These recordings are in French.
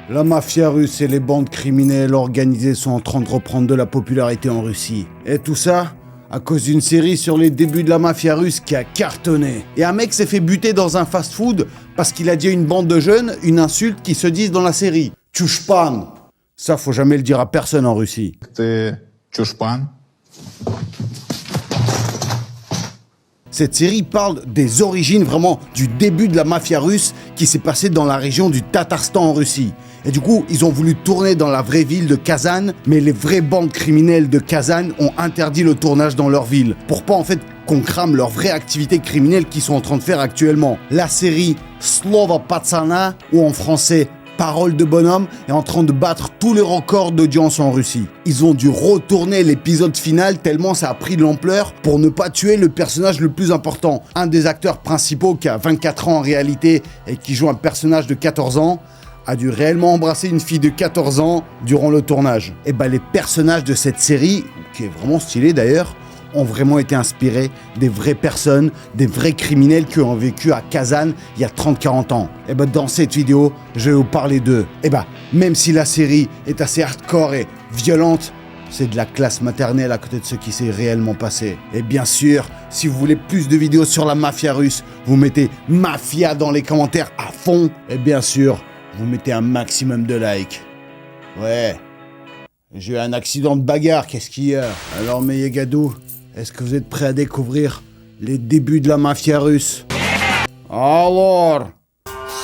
La mafia russe et les bandes criminelles organisées sont en train de reprendre de la popularité en Russie. Et tout ça à cause d'une série sur les débuts de la mafia russe qui a cartonné. Et un mec s'est fait buter dans un fast-food parce qu'il a dit à une bande de jeunes une insulte qui se disent dans la série. Tchouchpan. Ça, faut jamais le dire à personne en Russie. T'es Tchouchpan. Cette série parle des origines, vraiment, du début de la mafia russe qui s'est passée dans la région du Tatarstan en Russie. Et du coup, ils ont voulu tourner dans la vraie ville de Kazan, mais les vraies bandes criminelles de Kazan ont interdit le tournage dans leur ville, pour pas en fait qu'on crame leurs vraies activités criminelles qu'ils sont en train de faire actuellement. La série Slovo Patsana, ou en français Parole de bonhomme, est en train de battre tous les records d'audience en Russie. Ils ont dû retourner l'épisode final tellement ça a pris de l'ampleur pour ne pas tuer le personnage le plus important. Un des acteurs principaux qui a 24 ans en réalité et qui joue un personnage de 14 ans a dû réellement embrasser une fille de 14 ans durant le tournage. Et les personnages de cette série, qui est vraiment stylée d'ailleurs, ont vraiment été inspirés des vraies personnes, des vrais criminels qui ont vécu à Kazan il y a 30-40 ans. Et dans cette vidéo, je vais vous parler d'eux. Même si la série est assez hardcore et violente, c'est de la classe maternelle à côté de ce qui s'est réellement passé. Et bien sûr, si vous voulez plus de vidéos sur la mafia russe, vous mettez mafia dans les commentaires à fond. Et bien sûr, vous mettez un maximum de likes. Ouais, j'ai eu un accident de bagarre, qu'est-ce qu'il y a? Alors mes Yegadou, est-ce que vous êtes prêts à découvrir les débuts de la mafia russe? Alors,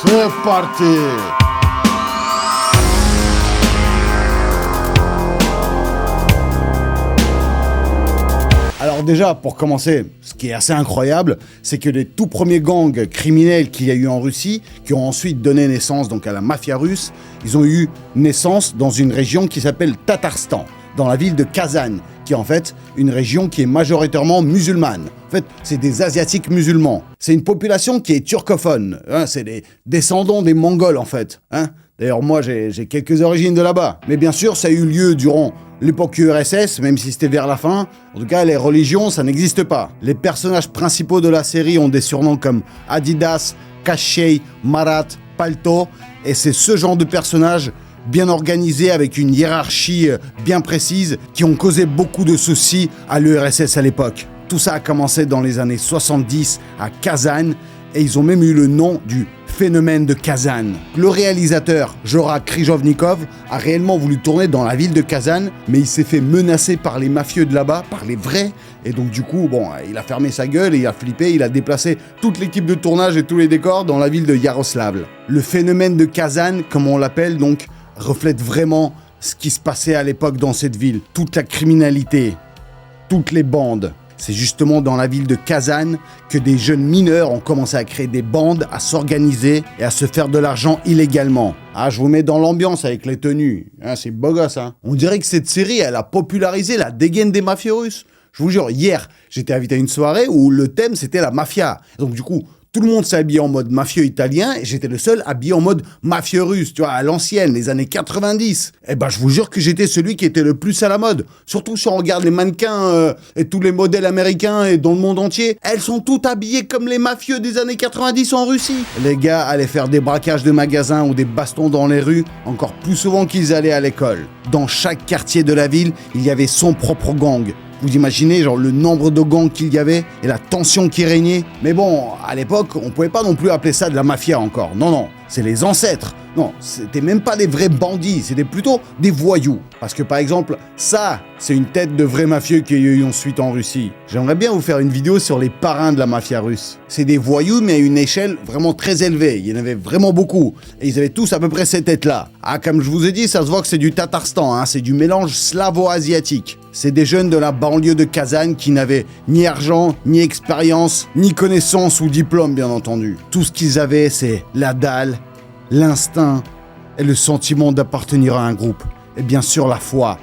c'est parti! Alors déjà, pour commencer, ce qui est assez incroyable, c'est que les tout premiers gangs criminels qu'il y a eu en Russie, qui ont ensuite donné naissance donc à la mafia russe, ils ont eu naissance dans une région qui s'appelle Tatarstan, dans la ville de Kazan, qui est en fait une région qui est majoritairement musulmane. En fait, c'est des Asiatiques musulmans. C'est une population qui est turcophone, c'est des descendants des Mongols en fait. D'ailleurs, moi, j'ai quelques origines de là-bas. Mais bien sûr, ça a eu lieu durant l'époque URSS, même si c'était vers la fin. En tout cas, les religions, ça n'existe pas. Les personnages principaux de la série ont des surnoms comme Adidas, Kashey, Marat, Palto. Et c'est ce genre de personnages bien organisés, avec une hiérarchie bien précise, qui ont causé beaucoup de soucis à l'URSS à l'époque. Tout ça a commencé dans les années 70 à Kazan, et ils ont même eu le nom du phénomène de Kazan. Le réalisateur, Jora Kryzhovnikov, a réellement voulu tourner dans la ville de Kazan, mais il s'est fait menacer par les mafieux de là-bas, par les vrais, et donc du coup, il a fermé sa gueule et il a flippé, il a déplacé toute l'équipe de tournage et tous les décors dans la ville de Yaroslavl. Le phénomène de Kazan, comme on l'appelle donc, reflète vraiment ce qui se passait à l'époque dans cette ville. Toute la criminalité, toutes les bandes. C'est justement dans la ville de Kazan que des jeunes mineurs ont commencé à créer des bandes, à s'organiser et à se faire de l'argent illégalement. Je vous mets dans l'ambiance avec les tenues. C'est beau gosse, On dirait que cette série, elle a popularisé la dégaine des mafieux russes. Je vous jure, hier, j'étais invité à une soirée où le thème, c'était la mafia. Donc du coup, tout le monde s'est habillé en mode mafieux italien et j'étais le seul habillé en mode mafieux russe, à l'ancienne, les années 90. Je vous jure que j'étais celui qui était le plus à la mode. Surtout si on regarde les mannequins et tous les modèles américains et dans le monde entier, elles sont toutes habillées comme les mafieux des années 90 en Russie. Les gars allaient faire des braquages de magasins ou des bastons dans les rues encore plus souvent qu'ils allaient à l'école. Dans chaque quartier de la ville, il y avait son propre gang. Vous imaginez le nombre de gangs qu'il y avait et la tension qui régnait. Mais bon, à l'époque, on pouvait pas non plus appeler ça de la mafia encore. Non, c'est les ancêtres. Non, c'était même pas des vrais bandits, c'était plutôt des voyous. Parce que par exemple, ça, c'est une tête de vrai mafieux qui a eu ensuite en Russie. J'aimerais bien vous faire une vidéo sur les parrains de la mafia russe. C'est des voyous, mais à une échelle vraiment très élevée. Il y en avait vraiment beaucoup. Et ils avaient tous à peu près ces têtes-là. Comme je vous ai dit, ça se voit que c'est du Tatarstan, c'est du mélange slavo-asiatique. C'est des jeunes de la banlieue de Kazan qui n'avaient ni argent, ni expérience, ni connaissance ou diplôme, bien entendu. Tout ce qu'ils avaient, c'est la dalle, l'instinct et le sentiment d'appartenir à un groupe. Et bien sûr la foi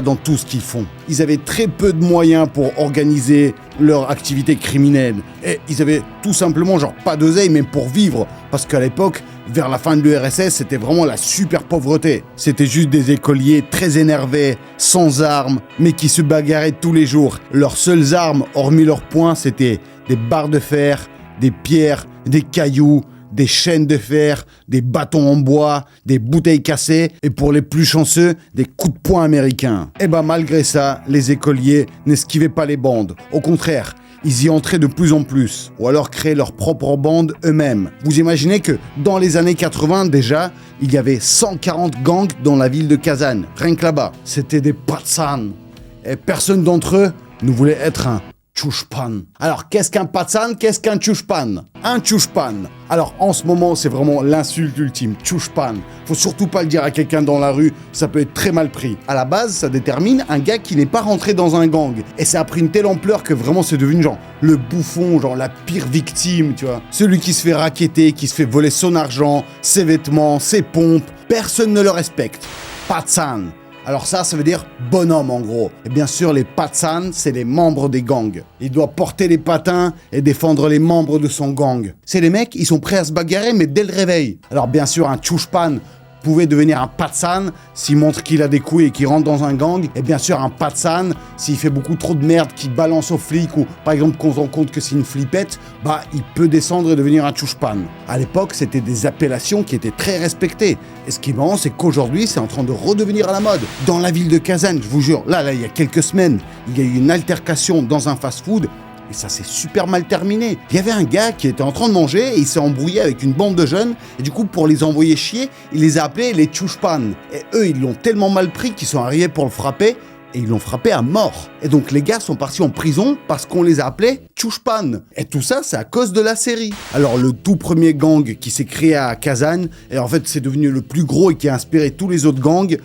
dans tout ce qu'ils font. Ils avaient très peu de moyens pour organiser leur activité criminelle. Et ils avaient tout simplement pas d'oseille même pour vivre. Parce qu'à l'époque, vers la fin de l'URSS, c'était vraiment la super pauvreté. C'était juste des écoliers très énervés, sans armes, mais qui se bagarraient tous les jours. Leurs seules armes, hormis leurs poings, c'était des barres de fer, des pierres, des cailloux, des chaînes de fer, des bâtons en bois, des bouteilles cassées et pour les plus chanceux, des coups de poing américains. Et malgré ça, les écoliers n'esquivaient pas les bandes. Au contraire, ils y entraient de plus en plus, ou alors créaient leur propre bande eux-mêmes. Vous imaginez que dans les années 80 déjà, il y avait 140 gangs dans la ville de Kazan, rien que là-bas. C'était des patsans. Et personne d'entre eux ne voulait être un Chouchpan. Alors, qu'est-ce qu'un patsan? Qu'est-ce qu'un Chouchpan? Un Chouchpan. Alors, en ce moment, c'est vraiment l'insulte ultime. Chouchpan. Faut surtout pas le dire à quelqu'un dans la rue, ça peut être très mal pris. À la base, ça détermine un gars qui n'est pas rentré dans un gang. Et ça a pris une telle ampleur que vraiment c'est devenu genre le bouffon, genre la pire victime, tu vois. Celui qui se fait racketter, qui se fait voler son argent, ses vêtements, ses pompes. Personne ne le respecte. Patsan. Alors ça veut dire bonhomme en gros. Et bien sûr, les patsans, c'est les membres des gangs. Il doit porter les patins et défendre les membres de son gang. C'est les mecs, ils sont prêts à se bagarrer, mais dès le réveil. Alors bien sûr, un chouchpan pouvait devenir un patsan s'il montre qu'il a des couilles et qu'il rentre dans un gang. Et bien sûr, un patsan, s'il fait beaucoup trop de merde, qu'il balance aux flics ou par exemple qu'on se rend compte que c'est une flippette, il peut descendre et devenir un chouchpan. À l'époque, c'était des appellations qui étaient très respectées. Et ce qui est marrant, c'est qu'aujourd'hui, c'est en train de redevenir à la mode. Dans la ville de Kazan, je vous jure, là, il y a quelques semaines, il y a eu une altercation dans un fast-food. Et ça s'est super mal terminé. Il y avait un gars qui était en train de manger et il s'est embrouillé avec une bande de jeunes. Et du coup, pour les envoyer chier, il les a appelés les Chouchpan. Et eux, ils l'ont tellement mal pris qu'ils sont arrivés pour le frapper. Et ils l'ont frappé à mort. Et donc les gars sont partis en prison parce qu'on les a appelés Chouchpan. Et tout ça, c'est à cause de la série. Alors le tout premier gang qui s'est créé à Kazan, et en fait c'est devenu le plus gros et qui a inspiré tous les autres gangs,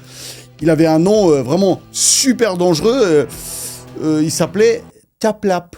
il avait un nom vraiment super dangereux. Il s'appelait Taplap.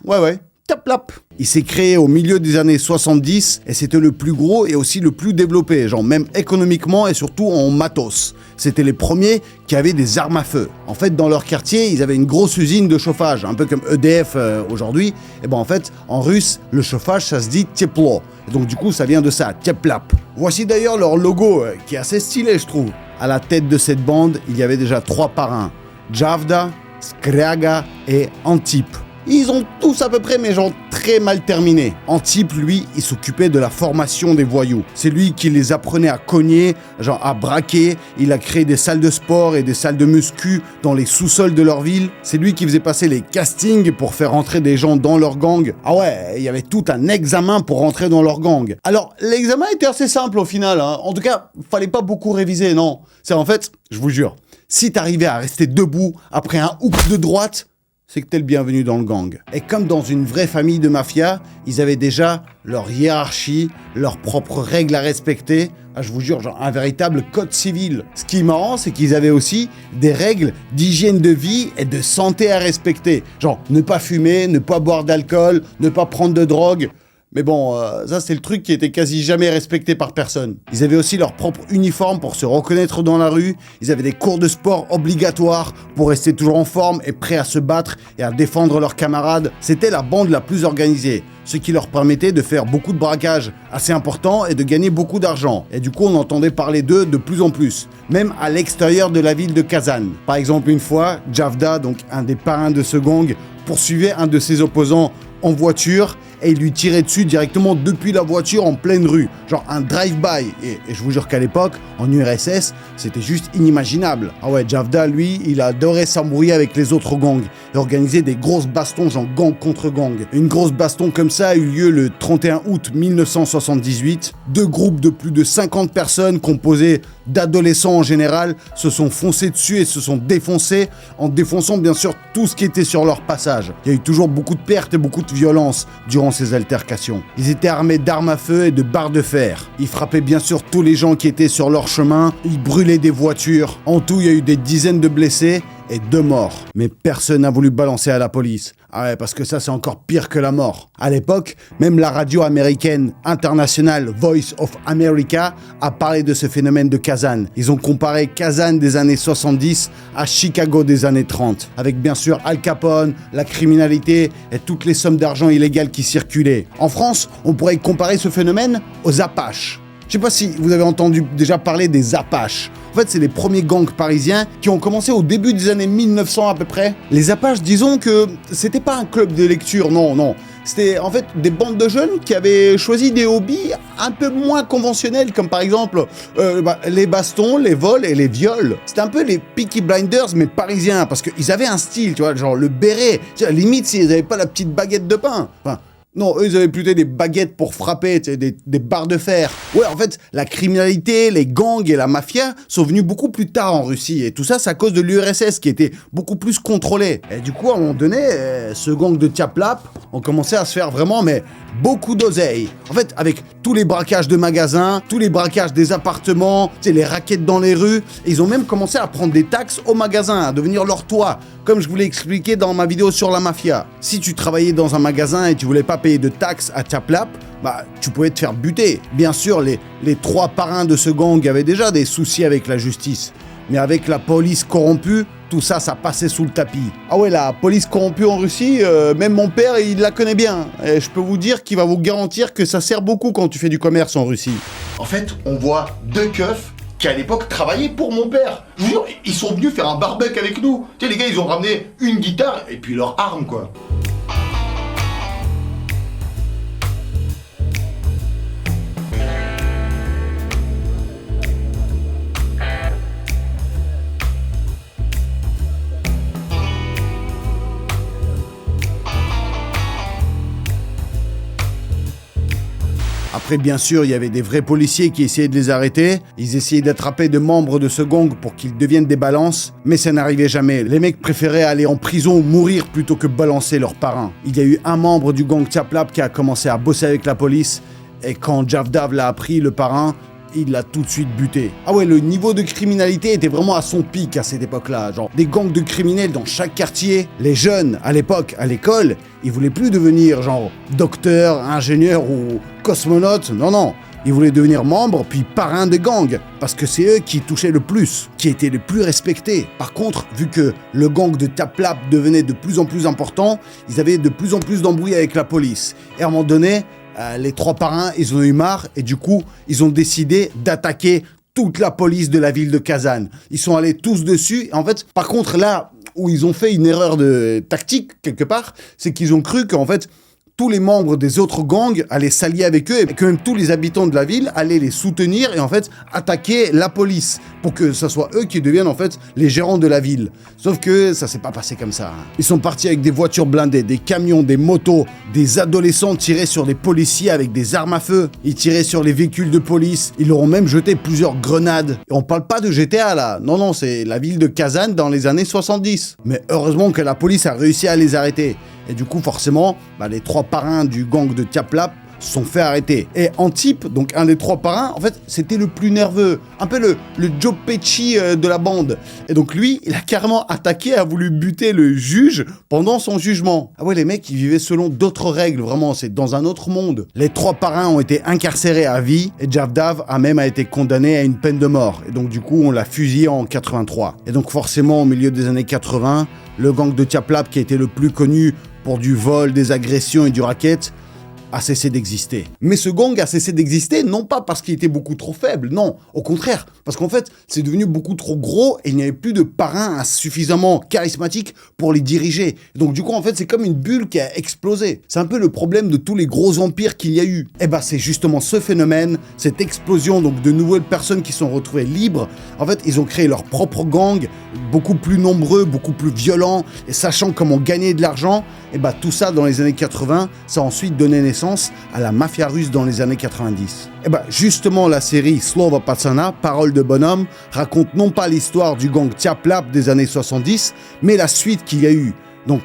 Ouais, Taplap. Il s'est créé au milieu des années 70 et c'était le plus gros et aussi le plus développé, genre même économiquement et surtout en matos. C'était les premiers qui avaient des armes à feu. En fait, dans leur quartier, ils avaient une grosse usine de chauffage, un peu comme EDF aujourd'hui. Et en fait, en russe, le chauffage, ça se dit teplo. Et donc du coup, ça vient de ça, Taplap. Voici d'ailleurs leur logo, qui est assez stylé, je trouve. À la tête de cette bande, il y avait déjà 3 parrains. Javda, Skriaga et Antip. Ils ont tous à peu près, mais genre très mal terminé. Antip, lui, il s'occupait de la formation des voyous. C'est lui qui les apprenait à cogner, genre à braquer. Il a créé des salles de sport et des salles de muscu dans les sous-sols de leur ville. C'est lui qui faisait passer les castings pour faire entrer des gens dans leur gang. Ah ouais, il y avait tout un examen pour rentrer dans leur gang. Alors, l'examen était assez simple au final, hein. En tout cas, fallait pas beaucoup réviser, non. C'est en fait, je vous jure, si t'arrivais à rester debout après un hook de droite, c'est que t'es le bienvenu dans le gang. Et comme dans une vraie famille de mafia, ils avaient déjà leur hiérarchie, leurs propres règles à respecter. Ah, je vous jure, genre un véritable code civil. Ce qui est marrant, c'est qu'ils avaient aussi des règles d'hygiène de vie et de santé à respecter. Genre, ne pas fumer, ne pas boire d'alcool, ne pas prendre de drogue. Mais bon, ça c'est le truc qui était quasi jamais respecté par personne. Ils avaient aussi leur propre uniforme pour se reconnaître dans la rue. Ils avaient des cours de sport obligatoires pour rester toujours en forme et prêts à se battre et à défendre leurs camarades. C'était la bande la plus organisée, ce qui leur permettait de faire beaucoup de braquages assez importants et de gagner beaucoup d'argent. Et du coup, on entendait parler d'eux de plus en plus, même à l'extérieur de la ville de Kazan. Par exemple, une fois, Javda, donc un des parrains de ce gang, poursuivait un de ses opposants en voiture et il lui tirait dessus directement depuis la voiture en pleine rue, genre un drive-by. Et je vous jure qu'à l'époque, en URSS, c'était juste inimaginable. Ah ouais, Javda, lui, il adorait s'embrouiller avec les autres gangs et organiser des grosses bastons, genre gang contre gang. Une grosse baston comme ça a eu lieu le 31 août 1978. 2 groupes de plus de 50 personnes composés d'adolescents en général se sont foncés dessus et se sont défoncés en défonçant bien sûr tout ce qui était sur leur passage. Il y a eu toujours beaucoup de pertes et beaucoup de violence durant ces altercations. Ils étaient armés d'armes à feu et de barres de fer. Ils frappaient bien sûr tous les gens qui étaient sur leur chemin. Ils brûlaient des voitures. En tout, il y a eu des dizaines de blessés et 2 morts. Mais personne n'a voulu balancer à la police. Ah ouais, parce que ça, c'est encore pire que la mort. À l'époque, même la radio américaine internationale Voice of America a parlé de ce phénomène de Kazan. Ils ont comparé Kazan des années 70 à Chicago des années 30, avec bien sûr Al Capone, la criminalité et toutes les sommes d'argent illégales qui circulaient. En France, on pourrait comparer ce phénomène aux Apaches. Je sais pas si vous avez entendu déjà parler des Apaches. En fait, c'est les premiers gangs parisiens qui ont commencé au début des années 1900 à peu près. Les Apaches, disons que c'était pas un club de lecture, non. C'était en fait des bandes de jeunes qui avaient choisi des hobbies un peu moins conventionnels, comme par exemple les bastons, les vols et les viols. C'était un peu les Peaky Blinders, mais parisiens, parce qu'ils avaient un style, tu vois, genre le béret. Limite, s'ils n'avaient pas la petite baguette de pain. Enfin, non, eux, ils avaient plutôt des baguettes pour frapper, des barres de fer. Ouais, en fait, la criminalité, les gangs et la mafia sont venus beaucoup plus tard en Russie. Et tout ça, c'est à cause de l'URSS qui était beaucoup plus contrôlée. Et du coup, à un moment donné, ce gang de Tchaplap ont commencé à se faire vraiment, mais beaucoup d'oseille. En fait, avec tous les braquages de magasins, tous les braquages des appartements, les raquettes dans les rues, ils ont même commencé à prendre des taxes aux magasins, à devenir leur toit, comme je vous l'ai expliqué dans ma vidéo sur la mafia. Si tu travaillais dans un magasin et tu voulais pas payer de taxes à Tchaplap, tu pouvais te faire buter. Bien sûr, les 3 parrains de ce gang avaient déjà des soucis avec la justice. Mais avec la police corrompue, tout ça, ça passait sous le tapis. Ah ouais, la police corrompue en Russie, même mon père, il la connaît bien. Et je peux vous dire qu'il va vous garantir que ça sert beaucoup quand tu fais du commerce en Russie. En fait, on voit 2 keufs qui à l'époque travaillaient pour mon père. Je vous jure, ils sont venus faire un barbecue avec nous. Tu sais, les gars, ils ont ramené une guitare et puis leur arme, quoi. Après, bien sûr, il y avait des vrais policiers qui essayaient de les arrêter. Ils essayaient d'attraper des membres de ce gang pour qu'ils deviennent des balances, mais ça n'arrivait jamais. Les mecs préféraient aller en prison ou mourir plutôt que balancer leurs parrains. Il y a eu un membre du gang Tchaplap qui a commencé à bosser avec la police, et quand Javdav l'a appris, le parrain, il l'a tout de suite buté. Ah ouais, le niveau de criminalité était vraiment à son pic à cette époque-là. Genre, des gangs de criminels dans chaque quartier. Les jeunes, à l'époque, à l'école, ils voulaient plus devenir genre docteur, ingénieur ou cosmonaute. Non. Ils voulaient devenir membres puis parrains des gangs. Parce que c'est eux qui touchaient le plus, qui étaient les plus respectés. Par contre, vu que le gang de Tchaplap devenait de plus en plus important, ils avaient de plus en plus d'embrouilles avec la police. Et à un moment donné, les 3 parrains, ils ont eu marre et du coup, ils ont décidé d'attaquer toute la police de la ville de Kazan. Ils sont allés tous dessus. En fait, par contre, là où ils ont fait une erreur de tactique, quelque part, c'est qu'ils ont cru qu'en fait, tous les membres des autres gangs allaient s'allier avec eux et que même tous les habitants de la ville allaient les soutenir et en fait attaquer la police pour que ce soit eux qui deviennent en fait les gérants de la ville. Sauf que ça s'est pas passé comme ça. Ils sont partis avec des voitures blindées, des camions, des motos, des adolescents tiraient sur les policiers avec des armes à feu. Ils tiraient sur les véhicules de police. Ils leur ont même jeté plusieurs grenades. Et on parle pas de GTA là. Non, c'est la ville de Kazan dans les années 70. Mais heureusement que la police a réussi à les arrêter. Et du coup, forcément, les 3 parrains du gang de Tchaplap se sont fait arrêter. Et Antip, donc un des 3 parrains, en fait, c'était le plus nerveux. Un peu le Joe Pesci de la bande. Et donc lui, il a carrément attaqué, a voulu buter le juge pendant son jugement. Ah ouais, les mecs, ils vivaient selon d'autres règles, vraiment, c'est dans un autre monde. Les 3 parrains ont été incarcérés à vie, et Javdav a même été condamné à une peine de mort. Et donc du coup, on l'a fusillé en 83. Et donc forcément, au milieu des années 80, le gang de Tchaplap, qui était le plus connu pour du vol, des agressions et du racket, a cessé d'exister. Mais ce gang a cessé d'exister, non pas parce qu'il était beaucoup trop faible, non, au contraire, parce qu'en fait, c'est devenu beaucoup trop gros et il n'y avait plus de parrains suffisamment charismatiques pour les diriger. Donc du coup, en fait, c'est comme une bulle qui a explosé. C'est un peu le problème de tous les gros empires qu'il y a eu. Et c'est justement ce phénomène, cette explosion donc de nouvelles personnes qui sont retrouvées libres. En fait, ils ont créé leur propre gang, beaucoup plus nombreux, beaucoup plus violents, et sachant comment gagner de l'argent, tout ça dans les années 80, ça a ensuite donné naissance à la mafia russe dans les années 90. Justement, la série Slova Patsana, Parole de bonhomme, raconte non pas l'histoire du gang Tchaplap des années 70, mais la suite qu'il y a eu. Donc,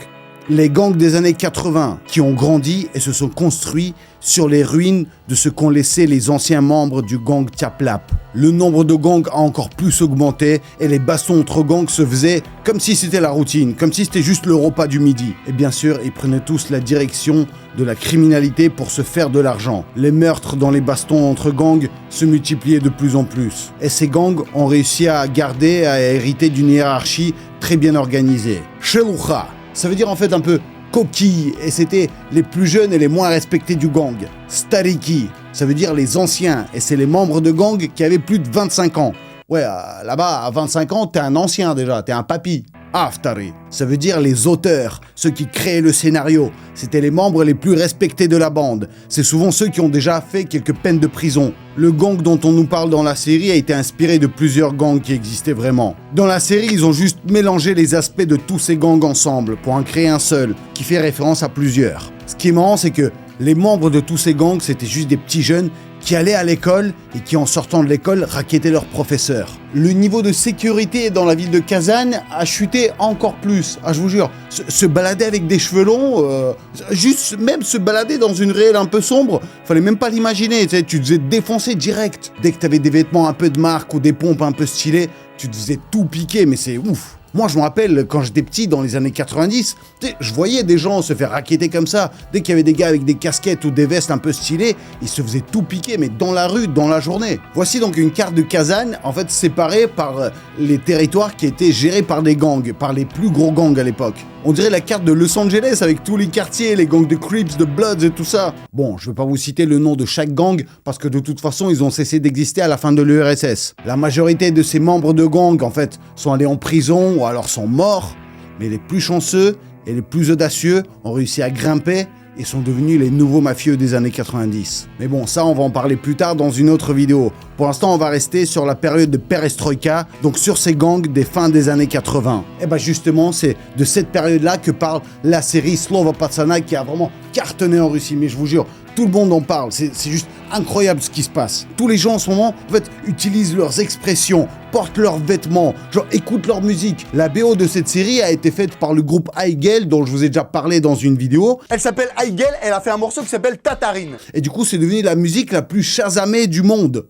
les gangs des années 80 qui ont grandi et se sont construits sur les ruines de ce qu'ont laissé les anciens membres du gang Tchaplap. Le nombre de gangs a encore plus augmenté et les bastons entre gangs se faisaient comme si c'était la routine, comme si c'était juste le repas du midi. Et bien sûr, ils prenaient tous la direction de la criminalité pour se faire de l'argent. Les meurtres dans les bastons entre gangs se multipliaient de plus en plus. Et ces gangs ont réussi à garder, à hériter d'une hiérarchie très bien organisée. Shelucha, ça veut dire en fait un peu coquilles, et c'était les plus jeunes et les moins respectés du gang. Stariki, ça veut dire les anciens, et c'est les membres de gang qui avaient plus de 25 ans. Ouais, là-bas, à 25 ans, t'es un ancien déjà, t'es un papy. Aftari, ça veut dire les auteurs, ceux qui créaient le scénario. C'était les membres les plus respectés de la bande. C'est souvent ceux qui ont déjà fait quelques peines de prison. Le gang dont on nous parle dans la série a été inspiré de plusieurs gangs qui existaient vraiment. Dans la série, ils ont juste mélangé les aspects de tous ces gangs ensemble pour en créer un seul, qui fait référence à plusieurs. Ce qui est marrant, c'est que les membres de tous ces gangs, c'était juste des petits jeunes qui allaient à l'école et qui, en sortant de l'école, racketaient leurs professeurs. Le niveau de sécurité dans la ville de Kazan a chuté encore plus. Ah, je vous jure, se balader avec des cheveux longs, juste même se balader dans une ruelle un peu sombre, fallait même pas l'imaginer, tu sais, tu te faisais défoncer direct. Dès que t'avais des vêtements un peu de marque ou des pompes un peu stylées, tu te faisais tout piquer, mais c'est ouf. Moi, je me rappelle, quand j'étais petit, dans les années 90, je voyais des gens se faire racketter comme ça. Dès qu'il y avait des gars avec des casquettes ou des vestes un peu stylées, ils se faisaient tout piquer, mais dans la rue, dans la journée. Voici donc une carte de Kazan, en fait séparée par les territoires qui étaient gérés par des gangs, par les plus gros gangs à l'époque. On dirait la carte de Los Angeles avec tous les quartiers, les gangs de Crips, de Bloods et tout ça. Bon, je vais pas vous citer le nom de chaque gang, parce que de toute façon, ils ont cessé d'exister à la fin de l'URSS. La majorité de ces membres de gangs, en fait, sont allés en prison ou alors sont morts, mais les plus chanceux et les plus audacieux ont réussi à grimper et sont devenus les nouveaux mafieux des années 90. Mais bon, ça, on va en parler plus tard dans une autre vidéo. Pour l'instant, on va rester sur la période de Perestroïka, donc sur ces gangs des fins des années 80. Et bah justement, c'est de cette période-là que parle la série Slova Patsana qui a vraiment cartonné en Russie. Mais je vous jure, tout le monde en parle, c'est juste incroyable ce qui se passe. Tous les gens en ce moment, en fait, utilisent leurs expressions, portent leurs vêtements, genre écoutent leur musique. La BO de cette série a été faite par le groupe Aigel, dont je vous ai déjà parlé dans une vidéo. Elle s'appelle Aigel, elle a fait un morceau qui s'appelle Tatarine. Et du coup, c'est devenu la musique la plus chasamée du monde.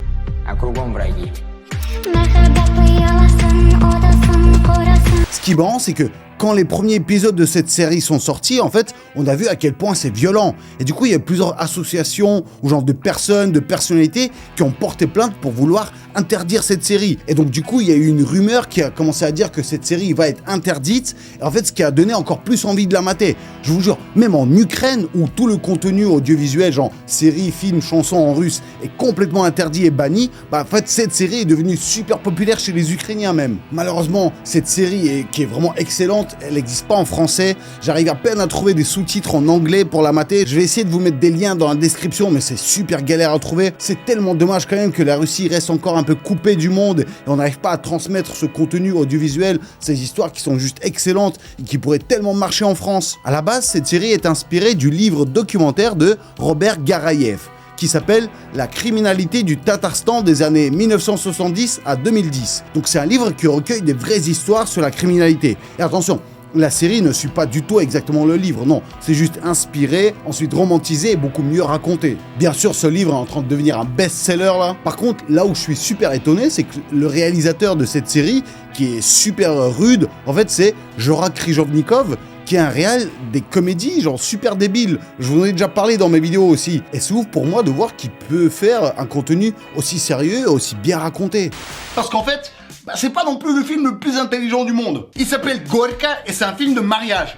Ce qui est marrant, c'est que quand les premiers épisodes de cette série sont sortis, en fait, on a vu à quel point c'est violent. Et du coup, il y a plusieurs associations ou genre de personnes, de personnalités qui ont porté plainte pour vouloir interdire cette série. Et donc, du coup, il y a eu une rumeur qui a commencé à dire que cette série va être interdite. Et en fait, ce qui a donné encore plus envie de la mater. Je vous jure, même en Ukraine, où tout le contenu audiovisuel, genre séries, films, chansons en russe, est complètement interdit et banni, bah en fait, cette série est devenue super populaire chez les Ukrainiens même. Malheureusement, cette série, qui est vraiment excellente, elle n'existe pas en français. J'arrive à peine à trouver des sous-titres en anglais pour la mater. Je vais essayer de vous mettre des liens dans la description, mais c'est super galère à trouver. C'est tellement dommage quand même que la Russie reste encore un peu coupée du monde et on n'arrive pas à transmettre ce contenu audiovisuel, ces histoires qui sont juste excellentes et qui pourraient tellement marcher en France. À la base, cette série est inspirée du livre documentaire de Robert Garayev, qui s'appelle « La criminalité du Tatarstan des années 1970 à 2010 ». Donc c'est un livre qui recueille des vraies histoires sur la criminalité. Et attention, la série ne suit pas du tout exactement le livre, non. C'est juste inspiré, ensuite romantisé et beaucoup mieux raconté. Bien sûr, ce livre est en train de devenir un best-seller là. Par contre, là où je suis super étonné, c'est que le réalisateur de cette série, qui est super rude, en fait c'est Jora Kryzhovnikov, qui est un réal des comédies genre super débiles. Je vous en ai déjà parlé dans mes vidéos aussi. Et c'est ouf pour moi de voir qu'il peut faire un contenu aussi sérieux et aussi bien raconté. Parce qu'en fait, c'est pas non plus le film le plus intelligent du monde. Il s'appelle Gorka et c'est un film de mariage.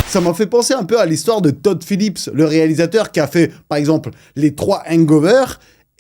Ça m'a fait penser un peu à l'histoire de Todd Phillips, le réalisateur qui a fait, par exemple, les 3 Hangover.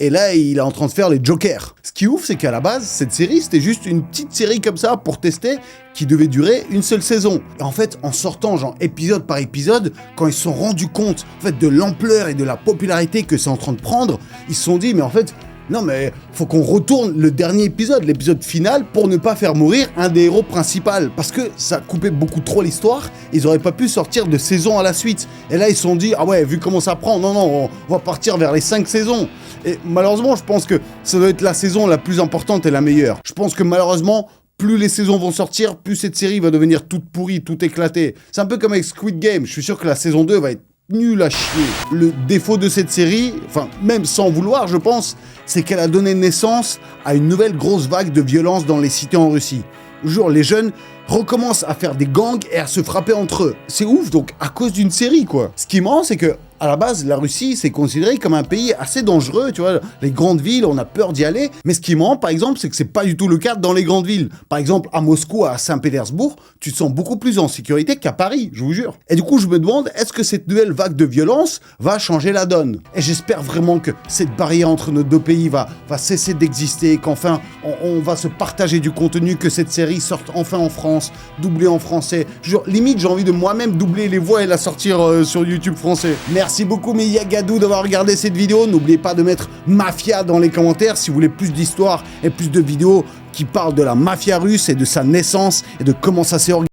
Et là, il est en train de faire les Jokers. Ce qui est ouf, c'est qu'à la base, cette série, c'était juste une petite série comme ça pour tester, qui devait durer une seule saison. Et en fait, en sortant genre épisode par épisode, quand ils se sont rendus compte en fait de l'ampleur et de la popularité que c'est en train de prendre, ils se sont dit, mais en fait, non mais faut qu'on retourne le dernier épisode, l'épisode final, pour ne pas faire mourir un des héros principaux. Parce que ça coupait beaucoup trop l'histoire, ils auraient pas pu sortir de saison à la suite. Et là ils se sont dit, ah ouais, vu comment ça prend, non, on va partir vers les 5 saisons. Et malheureusement, je pense que ça doit être la saison la plus importante et la meilleure. Je pense que malheureusement, plus les saisons vont sortir, plus cette série va devenir toute pourrie, toute éclatée. C'est un peu comme avec Squid Game, je suis sûr que la saison 2 va être nul à chier. Le défaut de cette série, enfin même sans vouloir je pense, c'est qu'elle a donné naissance à une nouvelle grosse vague de violence dans les cités en Russie. Genre les jeunes recommencent à faire des gangs et à se frapper entre eux. C'est ouf, donc à cause d'une série quoi. Ce qui est marrant, c'est que À la base, la Russie, c'est considéré comme un pays assez dangereux, tu vois. Les grandes villes, on a peur d'y aller. Mais ce qui me rend, par exemple, c'est que c'est pas du tout le cas dans les grandes villes. Par exemple, à Moscou, à Saint-Pétersbourg, tu te sens beaucoup plus en sécurité qu'à Paris, je vous jure. Et du coup, je me demande, est-ce que cette nouvelle vague de violence va changer la donne? Et j'espère vraiment que cette barrière entre nos deux pays va cesser d'exister, qu'enfin, on va se partager du contenu, que cette série sorte enfin en France, doublée en français. Limite, j'ai envie de moi-même doubler les voix et la sortir sur YouTube français. Merci beaucoup Meyagadou d'avoir regardé cette vidéo. N'oubliez pas de mettre Mafia dans les commentaires si vous voulez plus d'histoires et plus de vidéos qui parlent de la mafia russe et de sa naissance et de comment ça s'est organisé.